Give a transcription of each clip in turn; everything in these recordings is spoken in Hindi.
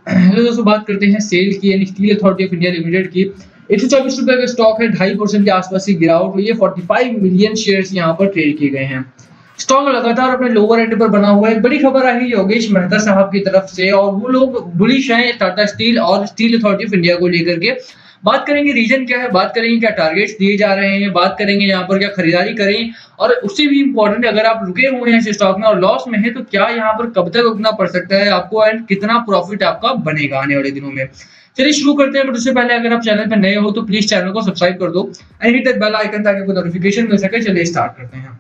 हेलो दोस्तों, बात करते हैं सेल की यानी steel authority of India limited की। ₹124 का स्टॉक है, 2.5% के आसपास की गिरावट हुई है। 45 मिलियन शेयर्स यहाँ पर ट्रेड किए गए हैं। स्टॉक लगातार अपने लोअर एंड पर बना हुआ है। एक बड़ी खबर आई है योगेश मेहता साहब की तरफ से, और वो लोग बुलिश हैं टाटा स्टील और स्टील अथॉरिटी ऑफ इंडिया को लेकर के। बात करेंगे रीजन क्या है, बात करेंगे क्या टारगेट्स दिए जा रहे हैं, बात करेंगे यहाँ पर क्या खरीदारी करें, और उससे भी इम्पोर्टेंट अगर आप रुके हुए हैं इस स्टॉक में और लॉस में है तो क्या यहाँ पर कब तक रुकना पड़ सकता है आपको, एंड कितना प्रॉफिट आपका बनेगा आने वाले दिनों में। चलिए शुरू करते हैं, बट उससे पहले अगर आप चैनल पर नए हो तो प्लीज चैनल को सब्सक्राइब कर दो and hit that bell icon ताकि आपको नोटिफिकेशन मिल सके। चलिए स्टार्ट करते हैं।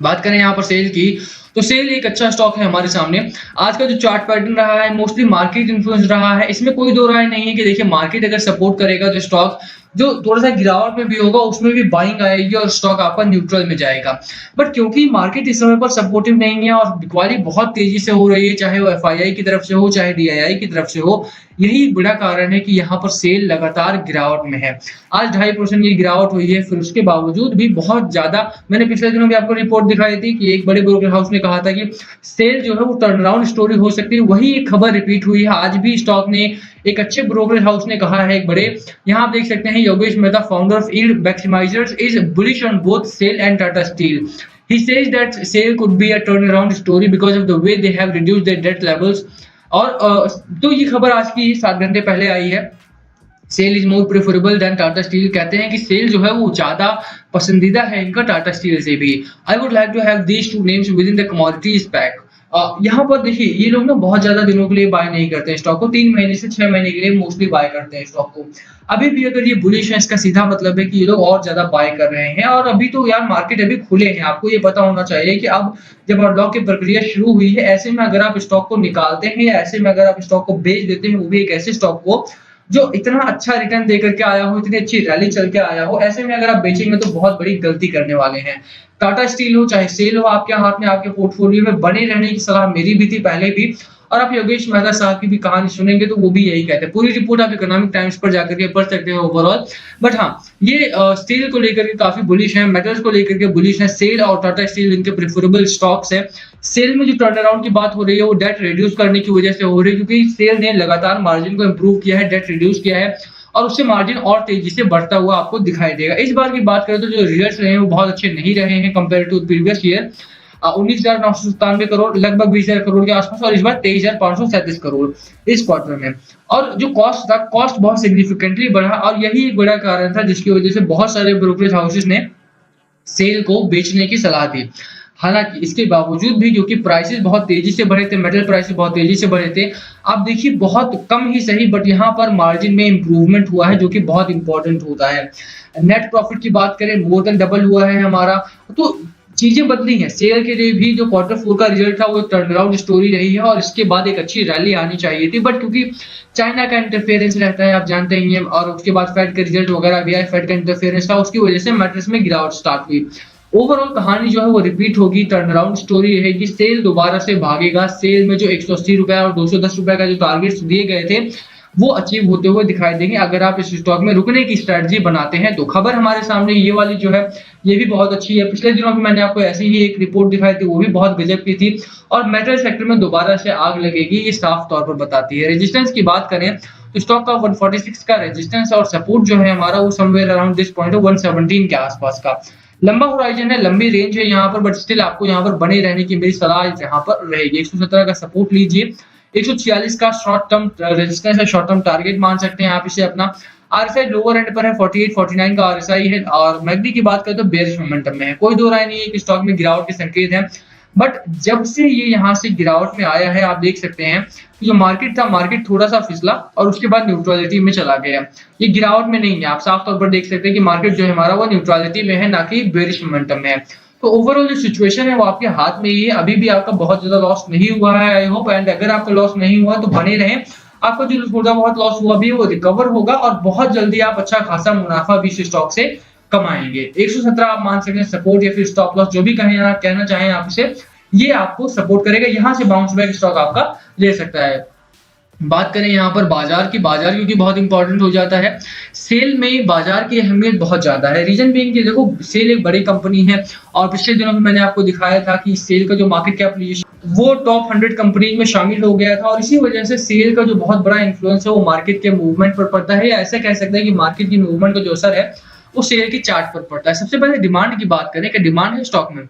बात करें यहाँ पर सेल की, तो सेल एक अच्छा स्टॉक है हमारे सामने। आज का जो चार्ट पैटर्न रहा है मोस्टली मार्केट इन्फ्लुएंस रहा है, इसमें कोई दो राय नहीं है कि देखिए मार्केट अगर सपोर्ट करेगा तो स्टॉक जो थोड़ा सा गिरावट में भी होगा उसमें भी बाइंग आएगी और स्टॉक आपका न्यूट्रल में जाएगा। बट क्योंकि मार्केट इस समय पर सपोर्टिव नहीं है और बिकवाली बहुत तेजी से हो रही है, चाहे वो एफआईआई की तरफ से हो चाहे डीआईआई की तरफ से हो, यही बड़ा कारण है कि यहाँ पर सेल लगातार गिरावट में है। आज 2.5% की गिरावट हुई है, फिर उसके बावजूद भी बहुत ज्यादा, मैंने पिछले दिनों भी आपको रिपोर्ट दिखाई थी कि एक बड़े ब्रोकर हाउस ने कहा था कि सेल जो है वो टर्न अराउंड स्टोरी हो सकती है। वही एक खबर रिपीट हुई है आज भी। स्टॉक ने एक अच्छे ब्रोकर हाउस ने कहा है, एक बड़े, यहाँ आप देख सकते हैं Yogesh Mehta founder of Yield Maximizers is bullish on both SAIL and Tata Steel. He says that sale could be a turnaround story because of the way they have reduced their debt levels. और तो ये खबर आज की 7 घंटे पहले आई है। SAIL is more preferable than Tata steel, कहते हैं कि सेल जो है वो ज्यादा पसंदीदा है इनका टाटा स्टील से भी। I would like to have these two names within the commodities pack. यहाँ पर देखिए ये लोग ना बहुत ज्यादा दिनों के लिए बाय नहीं करते हैं स्टॉक को, 3 महीने से 6 महीने के लिए मोस्टली बाय करते हैं स्टॉक को। अभी भी अगर ये बुलिश है इसका सीधा मतलब है कि ये लोग और ज्यादा बाय कर रहे हैं। और अभी तो यार मार्केट अभी खुले हैं, आपको ये पता होना चाहिए कि अब जब अनलॉक की प्रक्रिया शुरू हुई है, ऐसे में अगर आप स्टॉक को निकालते हैं या ऐसे में अगर आप स्टॉक को बेच देते हैं, वो भी एक ऐसे स्टॉक को जो इतना अच्छा रिटर्न दे करके आया हो, इतनी अच्छी रैली चल के आया हो, ऐसे में अगर आप बेचेंगे तो बहुत बड़ी गलती करने वाले हैं। टाटा स्टील हो चाहे सेल हो, आपके हाथ में आपके पोर्टफोलियो में बने रहने की सलाह मेरी भी थी पहले भी, और आप योगेश मेहता साहब की भी कहानी सुनेंगे तो वो भी यही कहते हैं। पूरी रिपोर्ट आप इकोनॉमिक टाइम्स पर जाकर के पढ़ सकते हैं ओवरऑल। बट हाँ, ये स्टील को लेकर के काफी बुलिश है, मेटल्स को लेकर के बुलिश है। सेल और टाटा स्टील इनके प्रेफरेबल स्टॉक्स है। सेल में जो टर्न अराउंड की बात हो रही है वो डेट रिड्यूस करने की वजह से हो रही है, क्योंकि सेल ने लगातार मार्जिन को इंप्रूव किया है, डेट रिड्यूस किया है और उससे मार्जिन और तेजी से बढ़ता हुआ आपको दिखाई देगा। इस बार की बात करें तो जो रिजल्ट्स रहे हैं वो बहुत अच्छे नहीं रहे हैं compare to previous year. 19,997 crore, लगभग 20,000 करोड़ के आसपास, और इस बार 23,537 करोड़ इस क्वार्टर में। और जो कॉस्ट था, कॉस्ट बहुत सिग्निफिकेंटली बढ़ा और यही एक बड़ा कारण था जिसकी वजह से बहुत सारे ब्रोकरेज हाउसेस ने सेल को बेचने की सलाह दी। हालांकि इसके बावजूद भी क्योंकि प्राइसेस बहुत तेजी से बढ़े थे, मेटल प्राइसेस बहुत तेजी से बढ़े थे, आप देखिए बहुत कम ही सही बट यहाँ पर मार्जिन में इंप्रूवमेंट हुआ है जो कि बहुत इंपॉर्टेंट होता है। नेट प्रॉफिट की बात करें मोर देन डबल हुआ है हमारा, तो चीजें बदली हैं। सेल के लिए भी जो क्वार्टर 4 का रिजल्ट था वो एक टर्न अराउंड स्टोरी रही है और इसके बाद एक अच्छी रैली आनी चाहिए थी, बट क्योंकि चाइना का इंटरफेरेंस रहता है आप जानते ही हैं, और उसके बाद फेड के रिजल्ट वगैरह भी आए, फेड का इंटरफेरेंस था, उसकी वजह से मेटल्स में गिरावट स्टार्ट हुई। ओवरऑल कहानी जो है वो रिपीट होगी, टर्न अराउंड स्टोरी रहेगी, सेल दोबारा से भागेगा। सेल में जो 180 रुपए और 210 रुपए का जो टारगेट्स दिए गए थे वो अचीव होते हुए दिखाई देंगे अगर आप इस स्टॉक में रुकने की स्ट्रेटजी बनाते हैं तो। खबर हमारे सामने ये वाली जो है ये भी बहुत अच्छी है। पिछले दिनों में मैंने आपको ऐसी ही एक रिपोर्ट दिखाई थी, वो भी बहुत गजब की थी, और मेटल सेक्टर में दोबारा से आग लगेगी ये साफ तौर पर बताती है। रेजिस्टेंस की बात करें तो स्टॉक का 146 का रेजिस्टेंस और सपोर्ट जो है हमारा वो समवेयर अराउंड दिस पॉइंट 117 के आसपास का लंबा होराइजन है, लंबी रेंज है यहाँ पर, बट स्टिल आपको यहाँ पर बने रहने की मेरी सलाह यहाँ पर रहेगी। 117 का सपोर्ट लीजिए, 146 का शॉर्ट टर्म रेजिस्टेंस है, शॉर्ट टर्म टारगेट मान सकते हैं आप इसे अपना। आरएसआई लोअर एंड पर है, 48 49 का आरएसआई है, और मैगडी की बात करें तो बेयरिश मोमेंटम में है। कोई दो राय नहीं है कि स्टॉक में गिरावट के संकेत हैं, बट जब से ये यहाँ से गिरावट में आया है आप देख सकते हैं कि जो मार्केट था, मार्केट थोड़ा सा फिसला और उसके बाद न्यूट्रलिटी में चला गया। ये गिरावट में नहीं है, आप साफ तौर पर देख सकते हैं कि मार्केट जो है हमारा वो न्यूट्रलिटी में है, ना कि बेयरिश मोमेंटम में है। तो ओवरऑल जो सिचुएशन है वो आपके हाथ में ही है। अभी भी आपका बहुत ज्यादा लॉस नहीं हुआ है आई होप, एंड अगर आपका लॉस नहीं हुआ तो बने रहे। आपका जो थोड़ा बहुत लॉस हुआ भी वो रिकवर होगा और बहुत जल्दी आप अच्छा खासा मुनाफा भी इस स्टॉक से कमाएंगे। 117 आप मान सकते हैं सपोर्ट या फिर स्टॉप लॉस, जो भी कहना चाहें आप इसे, ये आपको सपोर्ट करेगा। यहाँ से बाउंस बैक स्टॉक आपका ले सकता है। बात करें यहाँ पर बाजार की, बाजार क्योंकि बहुत इंपॉर्टेंट हो जाता है। सेल में बाजार की अहमियत बहुत ज़्यादा है। रीज़न बीइंग कि देखो सेल एक बड़ी कंपनी है और पिछले दिनों में मैंने आपको दिखाया था कि सेल का जो मार्केट कैपिटलाइजेशन वो टॉप 100 कंपनीज में शामिल हो गया था और इसी वजह से सेल का जो बहुत बड़ा इन्फ्लुएंस है वो मार्केट के मूवमेंट पर पड़ता है, या ऐसा कह सकते हैं कि मार्केट की मूवमेंट का जो असर है वो शेयर के चार्ट पर पड़ता है। सबसे पहले डिमांड की बात करें कि डिमांड है स्टॉक में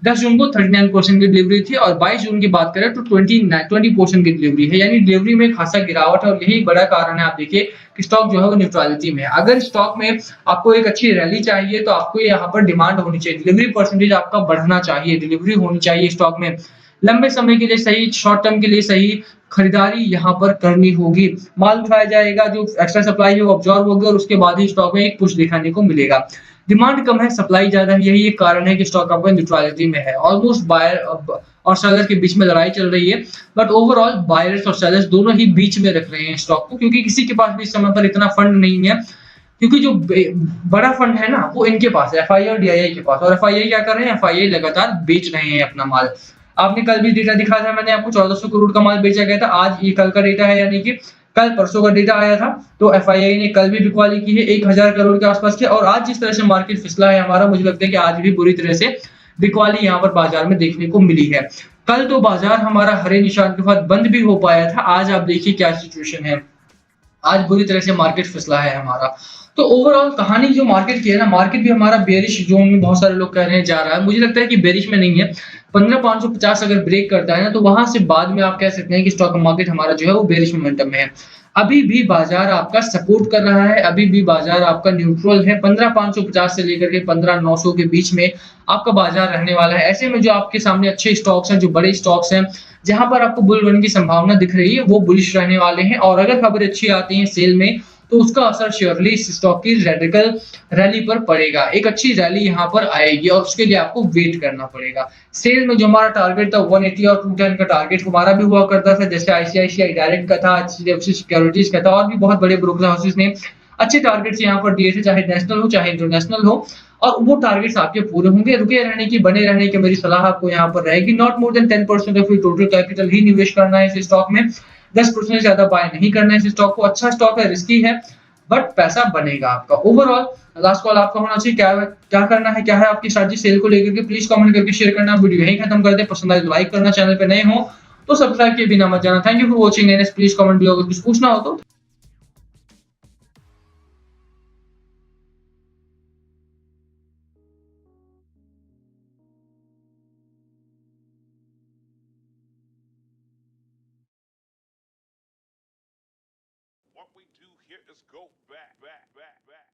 10 जून को 39% की डिलीवरी थी और 22 जून की बात करें तो 20% की डिलीवरी है, यानी डिलीवरी में खासा गिरावट है और यही बड़ा कारण है। आप देखिए कि स्टॉक जो है वो न्यूट्रलिटी में है। अगर स्टॉक में आपको एक अच्छी रैली चाहिए तो आपको यहाँ पर डिमांड होनी चाहिए, डिलीवरी परसेंटेज आपका बढ़ना चाहिए, डिलीवरी होनी चाहिए स्टॉक में, लंबे समय के लिए सही, शॉर्ट टर्म के लिए सही खरीदारी यहाँ पर करनी होगी। माल उठाया जाएगा, जो एक्स्ट्रा सप्लाई है वो अब्सॉर्ब होगी और उसके बाद ही स्टॉक में एक पुश दिखाने को मिलेगा। डिमांड कम है, सप्लाई ज्यादा है, यही एक कारण है कि स्टॉक आपका न्यूट्रलिटी में है। ऑलमोस्ट बायर और सेलर के बीच में लड़ाई चल रही है, बट ओवरऑल बायर्स और सेलर्स दोनों ही बीच में रख रहे हैं स्टॉक को, क्योंकि किसी के पास भी इस समय पर इतना फंड नहीं है, क्योंकि जो बड़ा फंड है ना वो इनके पास है, एफआई और डीआईआई के पास। और एफआईआई क्या कर रहे हैं, एफआईआई लगातार बेच रहे हैं अपना माल। आपने कल भी डेटा दिखा था, मैंने आपको 1400 करोड़ का माल बेचा गया था। आज ये कल का डेटा है, यानी कि कल परसों का डेटा आया था, तो एफआईआई ने कल भी बिकवाली की है 1000 करोड़ के आसपास की। और आज जिस तरह से मार्केट फिसला है हमारा, मुझे लगता है कि आज भी बुरी तरह से बिकवाली यहाँ पर बाजार में देखने को मिली है। कल तो बाजार हमारा हरे निशान के साथ बंद भी हो पाया था, आज आप देखिए क्या सिचुएशन है, आज बुरी तरह से मार्केट फिसला है हमारा। तो ओवरऑल कहानी जो मार्केट की है ना, मार्केट भी हमारा बेरिश जोन में बहुत सारे लोग कह रहे हैं जा रहा है, मुझे लगता है कि बेरिश में नहीं है। 15550 अगर ब्रेक करता है ना तो वहां से बाद में आप कह सकते हैं कि स्टॉक मार्केट हमारा जो है वो बेरिश मोमेंटम में है। अभी भी बाजार आपका सपोर्ट कर रहा है, अभी भी बाजार आपका न्यूट्रल है, 15550 से लेकर के 15900 के बीच में आपका बाजार रहने वाला है। ऐसे में जो आपके सामने अच्छे स्टॉक्स हैं, जो बड़े स्टॉक्स हैं, जहां पर आपको बुल रन की संभावना दिख रही है, वो बुलिश रहने वाले हैं। और अगर खबर अच्छी आती है सेल में तो उसका असर श्योरली इस स्टॉक की रेडिकल रैली पर पड़ेगा। एक अच्छी रैली यहाँ पर आएगी और उसके लिए आपको वेट करना पड़ेगा। सेल में जो हमारा टारगेट था 180 और 210 का टारगेट हमारा भी हुआ करता था, जैसे आईसीआईसीआई डायरेक्ट का था, एचडीएफसी सिक्योरिटीज का था, और भी बहुत बड़े ब्रोकर हाउसेस ने अच्छे टारगेट्स यहाँ पर दिए थे, चाहे नेशनल हो चाहे इंटरनेशनल हो। और वो टारगेट्स आपके पूरे होंगे। रुके रहने की, बने रहने की मेरी सलाह आपको यहाँ पर रहेगी। Not more than 10% of your total capital ही निवेश करना है इस स्टॉक में, 10% से ज्यादा बाय नहीं करना है इस स्टॉक को। अच्छा स्टॉक है, रिस्की है, बट पैसा बनेगा आपका। ओवरऑल लास्ट कॉल आपका होना चाहिए, क्या क्या करना है, क्या है आपकी स्ट्रैटेजी सेल को लेकर के, प्लीज कमेंट करके शेयर करना। वीडियो यहीं खत्म करते हैं, पसंद आए तो लाइक करना, चैनल पे नए हो तो सब्सक्राइब किए बिना मत जाना। Thank you for watching and please comment below अगर कुछ पूछना हो तो। What we do here is go back.